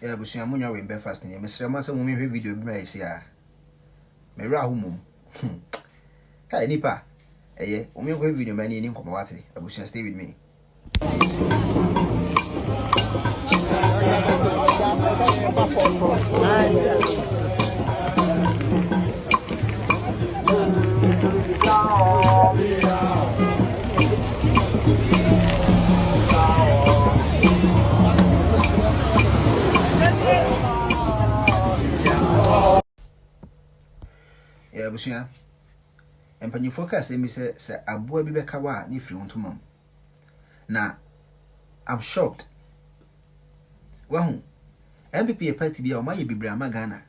Yeah, but she amunya we breakfast ni. Mr. Masa mo me video bi na esi a. Me ra hu mum. Hey nipa. Eye, o me ko video ma ni nkomo wate. Abusia stay with me. Yeah, busia. Empanyi focus emi se aboa bi beka wa ni firi ntoma. Na I'm shocked. Wahu. MPP a party bi a o maye bibra magana.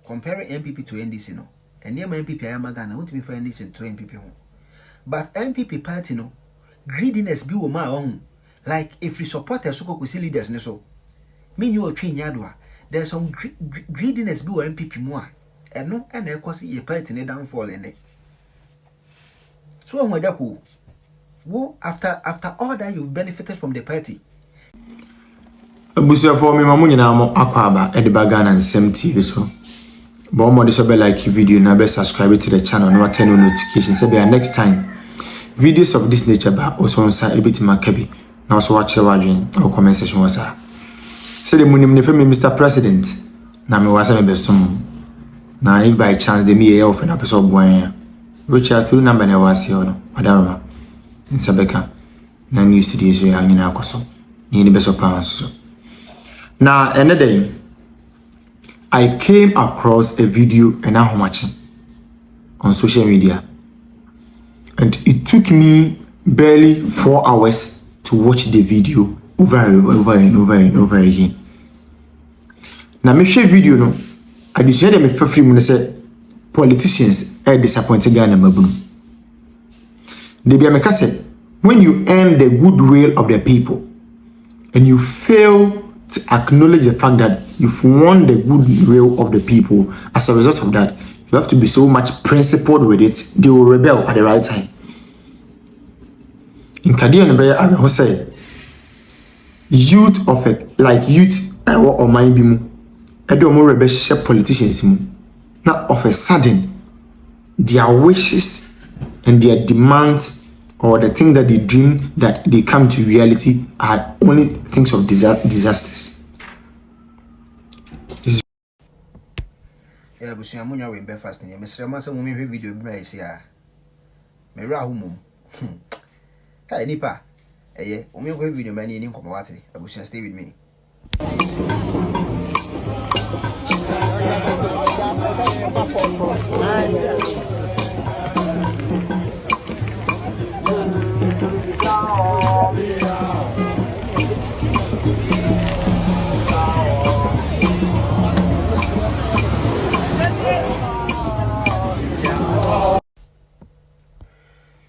Comparing MPP to NDC no. Ene ma MPP aya magana, won't be for NDC to MPP ho. But MPP party no, greediness bi wo ma wahu. Like if you support us so ko leaders ne so. Me you o twi nyadwa. There's some greediness bi wo MPP mu a. Eno na ekosi ye party ne downfall ene. So Agyeta Koo, wo after all that you've benefited from the party. Abusia for me mamu nyina mo akwaba ediba Ghana nsem TV so. But mo de so be like video na be subscribe to the channel na turn on notifications so be next time videos of this nature ba also nsa ebitima kabi na also watch the wadwen or comment section wasa. Say the munim ne femi Mr. President na me wasa me besom. Na if by chance de me ye ofen apeso boan which are through number na wasi ono adaroma in Sabeka na news today so ya nyina akoso ni beso pounds so. Now another day I came across a video and I'm watching on social media and it took me barely 4 hours to watch the video over and over again. Now me share video no I decided me for free say politicians are disappointed Ghana mabunu. They be make say when you earn the goodwill of the people and you fail to acknowledge the fact that you've won the goodwill of the people, as a result of that, you have to be so much principled with it, they will rebel at the right time. In Kadia Nebe, I will say, youth of it, like youth or mind bimu, I don't more rebel politicians, not of a sudden, their wishes and their demands or the thing that they dream that they come to reality are only things of disasters. Yeah, but she amunya we breakfast ni. Mr. Masa mo me video bi na esi a. Me ra hu mum. Hey nipa. Eye, o me ko video ma ni nkomo wate. Abusia stay with me.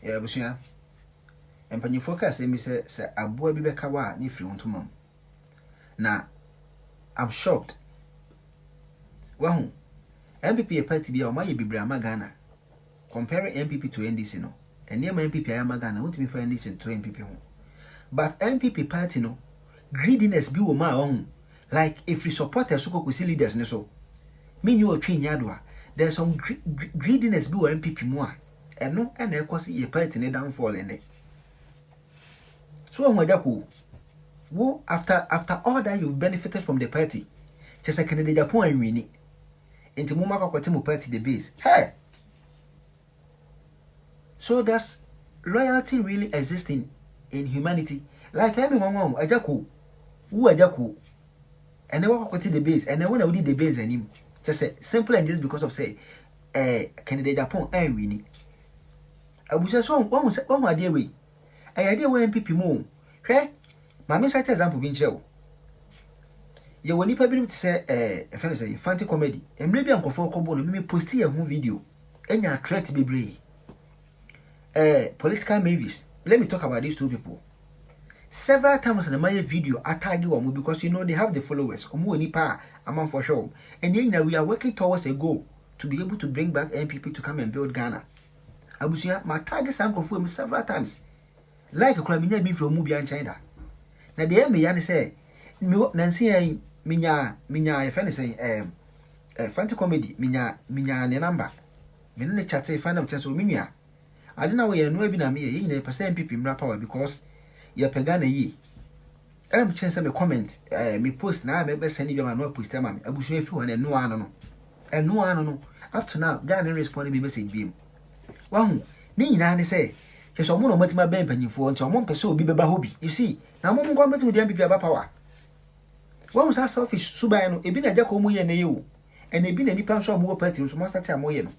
Yeah, busia. Empanyi focus emi se aboa bi beka wa ni firi ntoma. Na I'm shocked. Wahu. MPP a party bi a o maye bibra magana. Comparing MPP to NDC no. Ene ma MPP aya magana, won't be for NDC to MPP ho. But MPP party no, greediness bi wo ma wahu. Like if you support us so ko leaders ne so. Me you o twi nyadwa. There's some greediness bi wo MPP mu a. Eno na ekosi ye party ne downfall ene. So Agyeta Koo, wo after all that you've benefited from the party, just like Canada Japan and win it. Into muma kwakwati mu party the base. Hey. So does loyalty really exist in humanity? Like everyone Agyeta Koo, who Agyeta Koo, and they walk kwakwati the base, and then when I did the base and him, just say simple and just because of say, Canada Japan and win it. I was just one idea way. I idea when people move. Okay? My miss example being show. You will need to say a friend say fancy comedy. And maybe Uncle for Cobo me post here a video. And you try to be brave. Political movies. Let me talk about these two people. Several times in my video I tag you because you know they have the followers. Among for sure. And then we are working towards a goal to be able to bring back MPP to come and build Ghana. Abusia, my target sample for me several times. Like a criminal being from Mubi and China. Now the me say, me Nancy minya if anything fancy comedy minya ne number me no chat say find am chance o minya ade na wo ye no abi na me ye nyina percent MPP mra power because ye pega na yi chance me comment me post na me be send you ma no post am abusu efi ho na no ano no up to now Ghana respond me message bi wahu ni nyina ne say ke so mo no matima ben panyifo nti mo mpese obi beba hobi you see na mo ngo matima di MPP aba power wahu sa selfish suban no ebi na Agya Koo mu ye na ye o ene ebi na nipa nso mo party nso mo start am mo ye no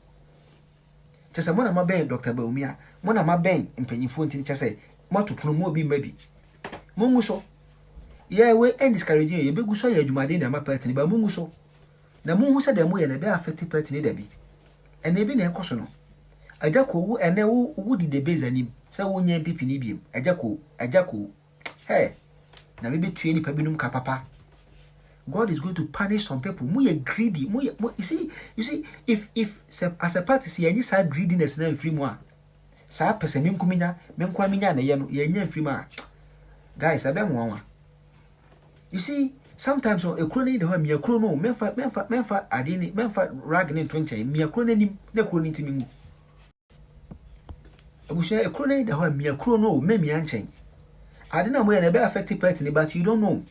chese mo na ma ben Dr. Baumia mo na ma ben mpanyifo nti chese mo topunu mo obi mabi mo ngu so ye we end discouraging ye begu so ye adwumade na ma party ni ba mo ngu so na mo hu se de mo ye na be affect party ni da bi ene ebi na ekoso no Agya Koo wu ene wu di the base anim se wo nya MPP ni biem Agya Koo hey na me betue ni pa binum ka papa God is going to punish some people. Mu ye greedy. You see, if as a party see any side greediness na free mo. Sa person minkuminya, menkwaminya na ye no ye nya free ma. Guys, abem wanwa. You see, sometimes on a crony the me akro no menfa adini menfa rag ni 20 me akro na nim na akro ni ntimi mu. Abusha akro na the me akro no me anchen. Adina mo ye na be affect party but you don't know.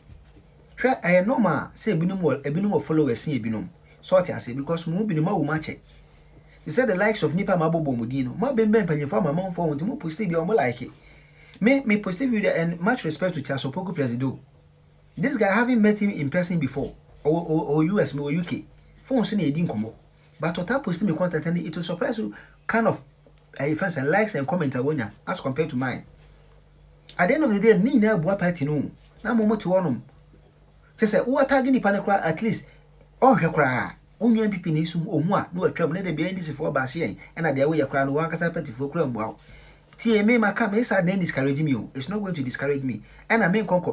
Try I normal say ebinum followers see ebinum. Sort I say because mo binum a wo mache. He said the likes of Nipa Mabobo Mudino. Ma ben panyefo ma man for mo post bi o mo like it. Me post video and much respect to Charles Opoku Presido. This guy haven't met him in person before or US or UK. Phone say e din komo. But what I post me content and it will surprise you kind of friends and likes and comments awonya as compared to mine. At the end of the day me na bua party no. Na mo to wonom. Say who tag ni panekra at least oh hwekra onyu MPP ni sum ohu a no atwam na de be ndisi for ba hye en na de we yakra no wankasa party for kura mbuaw tie me maka me sa den discourage me o it's not going to discourage me and I me konko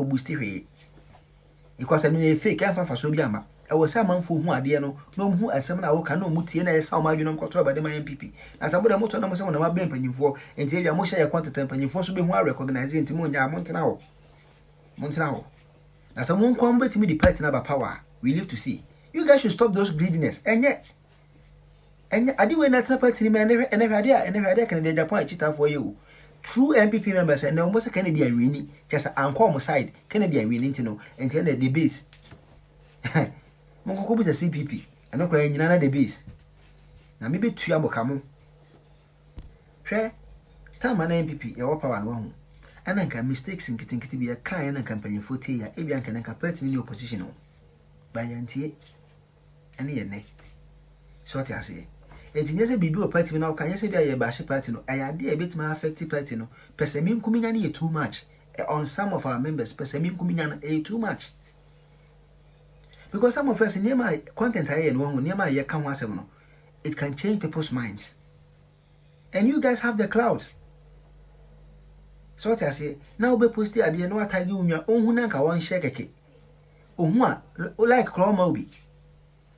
boost hwe because I mean fake and fa so bi ama e wo sa manfo hu ade no no hu asem na wo ka no mu tie na e sa o ma dwunom koto ba de ma MPP na sa boda moto na mo se na ma ben panyimfo enti e mo hye ya content panyimfo so be hu a recognize enti mo nya montena ho na some won come bet me the party na ba power we live to see. You guys should stop those greediness enye adi we na party ni me ene can the Japan Agyeta for you true MPP members and almost Canadian winning just anko side Canadian winning no enti na the base mo ko bi CPP eno kra nyina na the base na me betu abokamo hwe tama na MPP ya wo power no ho ananka mistakes nkitinkiti bi ya kan na campaign 40 ya ebi anka na party ni opposition no bayantie ene ye ne so what I say enti nyese bibi o party na o kan nyese bi aye ba she party no ayade e betima affect party no pesemi nkuminya na ye too much on some of our members pesemi nkuminya na too much because some of us niema content aye no ho niema ye kan ho asem no it can change people's minds and you guys have the clout. So what I say now be post ade no atagi unwa onhu na nka won share keke ohun a like kroma obi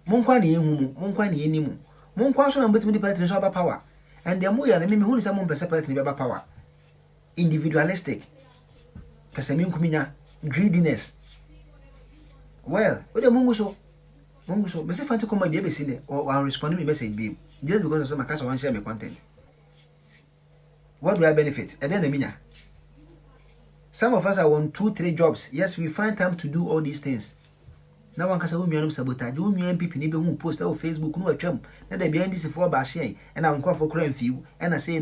monkwa na ehu mu monkwa na eni mu monkwa so na betimi di party so aba power and dem ya na me hu ni say mo mpese party ni aba power individualistic pesemi nkuminya greediness well o de mungu so me say fanti comedy e be sine or respond me message be just because so makasa wan share me content what do I benefit and then minya. Some of us are on 2-3 jobs. Yes, we find time to do all these things. Now one can say we are sabotage. We MPP ni be who post on Facebook no atwam. Na dey behind this for ba share and I call for crime few and I say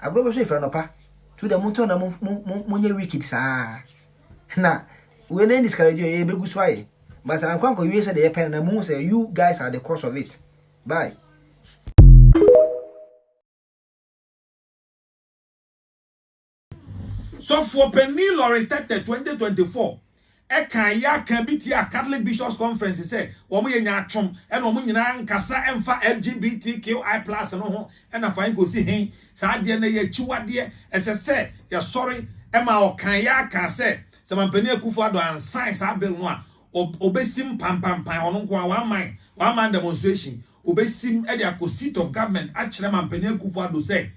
Agbo so ifra no pa. To the motor na monye wicked sa. Na we na discourage you be gusu aye. But I come you say the pen na mo say you guys are the cause of it. Bye. So for Penny Lawrence 2024, e kan ya kan biti a Catholic Bishops Conference say, "Wo mo ye nya atwom, e no mo nyina nkasa emfa LGBTQI+ no ho, e na fa go si hen, sa de na ye chiwade, ese ya sorry, e ma o kan ya kan say, se man Penny Akufo Addo ansan sa bill no a, obesim pam ono nko one man demonstration, obesim e de seat of government a kire man Penny Akufo Addo say,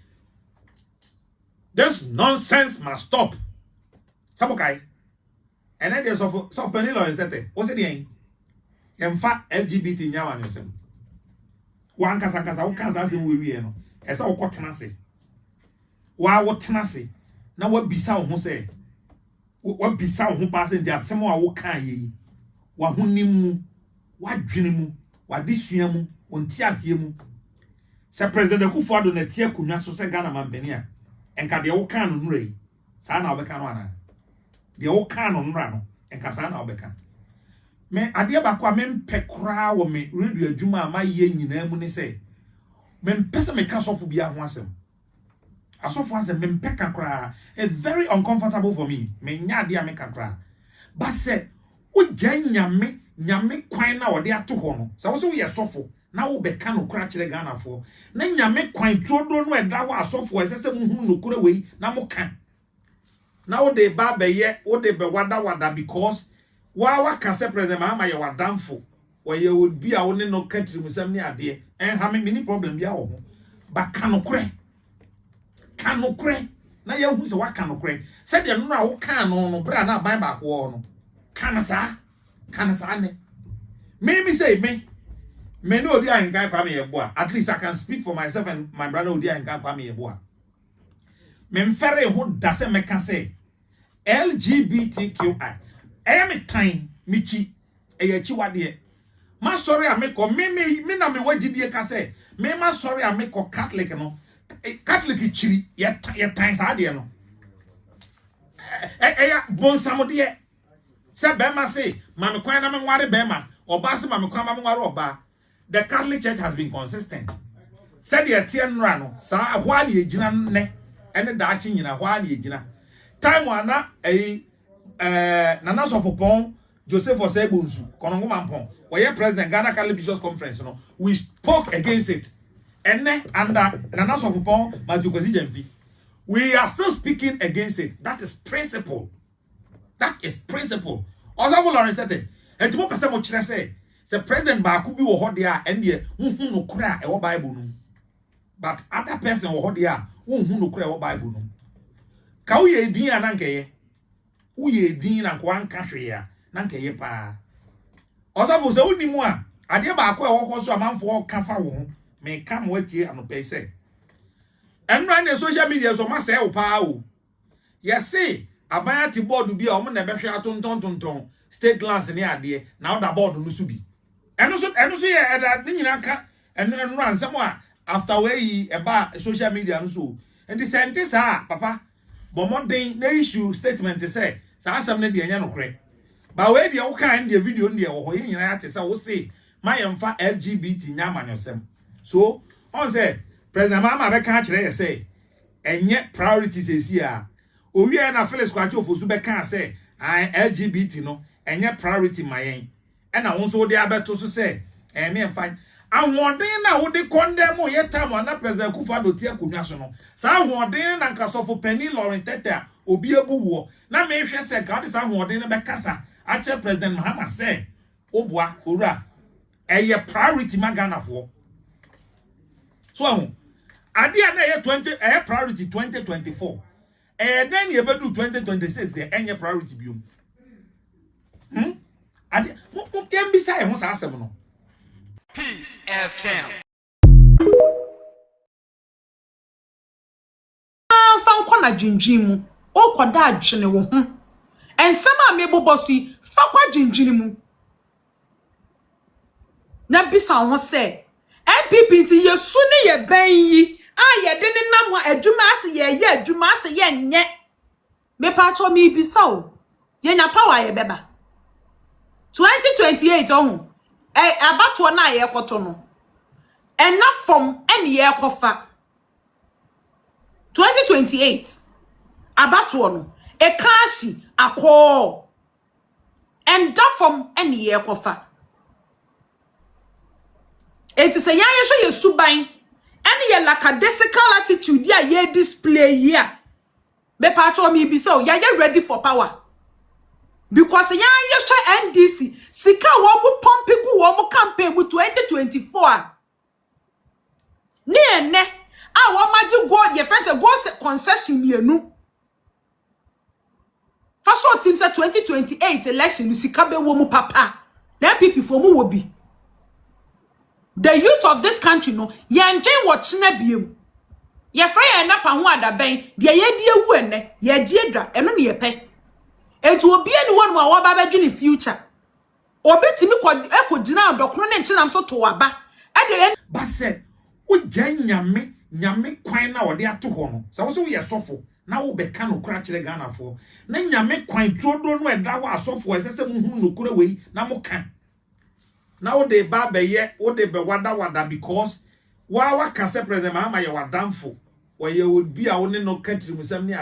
this nonsense must stop. Sabokai. and then there's of penny law is that what's it in? In fact, LGBT nyawa nesem. One kasa o kansa se we no. E sa o kotena se. Wa wo tena se. Na wa bisa wo ho se. Wa bisa wo ho pa se dia asem a wo kan yi. Wa honim mu, wa dwene mu, wa disua mu, onti ase mu. Se president Akufo-Addo na tie kunwa so se Ghana mampani a. Enka de wo kan no nure. Sa na obeka no ana. De wo kan no nura no. Enka sa na obeka. Me ade ba kwa me mpekra wo me radio adwuma ma ye nyina mu ne se. Me mpese me ka sofo bia ho asem. Asofo asem me mpeka kra. It's very uncomfortable for me. Me nya ade a me kakra. But se wo nyame kwan na wo de ato ho no. Se wo so ye sofo na wo beka no kra kire Ghana fo. Na nyame kwan todo no eda ho asofo esese mu hu no kra wei na mo kan. Na wo de ba be ye, wo de be wada because wa ka se president Mahama ye wadamfo. Wo ye would be a woni no country musam ni ade. En ha me mini problem bia wo ho. Ba kanokre. Na ye hu se wa kanokre. Se de no a wo kan no bra na ban ba ko no. Kanasa ne. Me say me no odi ankan kwa me yeboa. At least I can speak for myself and my brother odi ankan kwa me yeboa. Me mfere ho da se me ka say LGBTQI. Me time michi chi wade. Ma sorry a me ko me na me wagidie ka say me ma sorry a me ko Catholic no. Catholic chiri ye time sa de no. Bon samode se bema say mame kwan na me nware bema oba se mame kwan ma me nware oba. The Catholic Church has been consistent. Said the tie nra no sa hwa ne ejina ne ene da achi nyina hwa ne ejina. Time wana Nana Sofopon Joseph Osebunsu Konongo Mampon where President Ghana Catholic Bishops Conference no we spoke against it. And under Nana Sofopon Majukwezi Jemfi we are still speaking against it. That is principle. Also Lawrence said and to person mo kire say the president ba ku bi wo ho dia and the hu no kura e wo Bible no. But other person wo ho dia hu no kura e wo Bible no. Ka wo ye din anankeye uye din na kwa nka hwe ya na nka ye pa osafo se woni mu a ade ba akwa e wo so amanfo ka fa wo me ka mo atie anope se enra na social media so ma se wo pa o ye se abaya ti board bi a o mo na be hwe atonton state class ni ade na o da board no su bi eno so ye eda nyina ka eno ansem a after we e ba social media no so and the scientists papa but more than the issue statement say some ne de anya no kre ba we de wo kan de video ne wo ho nyina ate say wo say my emfa LGBT nya amanyosem so on say president Mahama be kan kire say enye priorities esi a owie na Felix Kwachi ofosu be kan say LGBT no enye priority mayen e na won so de abeto so say me emfa ahoden na wo de condemn o yetam na president Akufo-Addo tie akonwa so no sa ahoden na nkasofo penny Lawrence tete obi ebuwo na me hwe se ka de sa ahoden na be kasa a president Mahama say obua ora eye priority magana fo so ahu ade na ye 20 priority 2024 then ye bedu 2026 the enye priority biom ade mo mbisa e ho sa asem no Peace FM. Fan kwa na dwindwin mu o koda adwene wo ho ensem a me bobosi fa kwa dwindwin mu na bisa ho se NPP ti yesu ne ye ban yi a ye de ne nam ho adwuma ase ye adwuma ase ye nye me pa cho me bisa o ye nya power ye beba 2028 ohun abato na ye koto no enough from any ye kofa 2028 abato no e kashi akọ and that from any ye kofa it is a yan ye suban any ye lackadaisical attitude ya ye display here me pa cho me bi so ya ready for power because yan ye NDC sika wo mu pompe gu wo mu campaign mu 2024 ni ene a wo maji go ye friends go concession mienu First all team said 2028 election Sikabe womu papa. Then people for mu will be. The youth of this country no yenjen watch na biem. Ye frey na pa ho adaben de ye die wu ene ye giedra eno ne ye pe. Enti obi anyone wa ba ba dwene future. Obi timi ekogina adokno ne nkinam so to waba. Ade But said, "O nyame kwan na ode ato ho no. Sa wo so ye sofo na wo be ka no kura kire Ghana fo. Na nyame kwan todo no eda ho asofo esese muhu no kura wei na mo kan. Na wo de ba be ye, wo de be wada because wa ka se president ma ye wadamfo. Wo ye would be a woni no country musam ni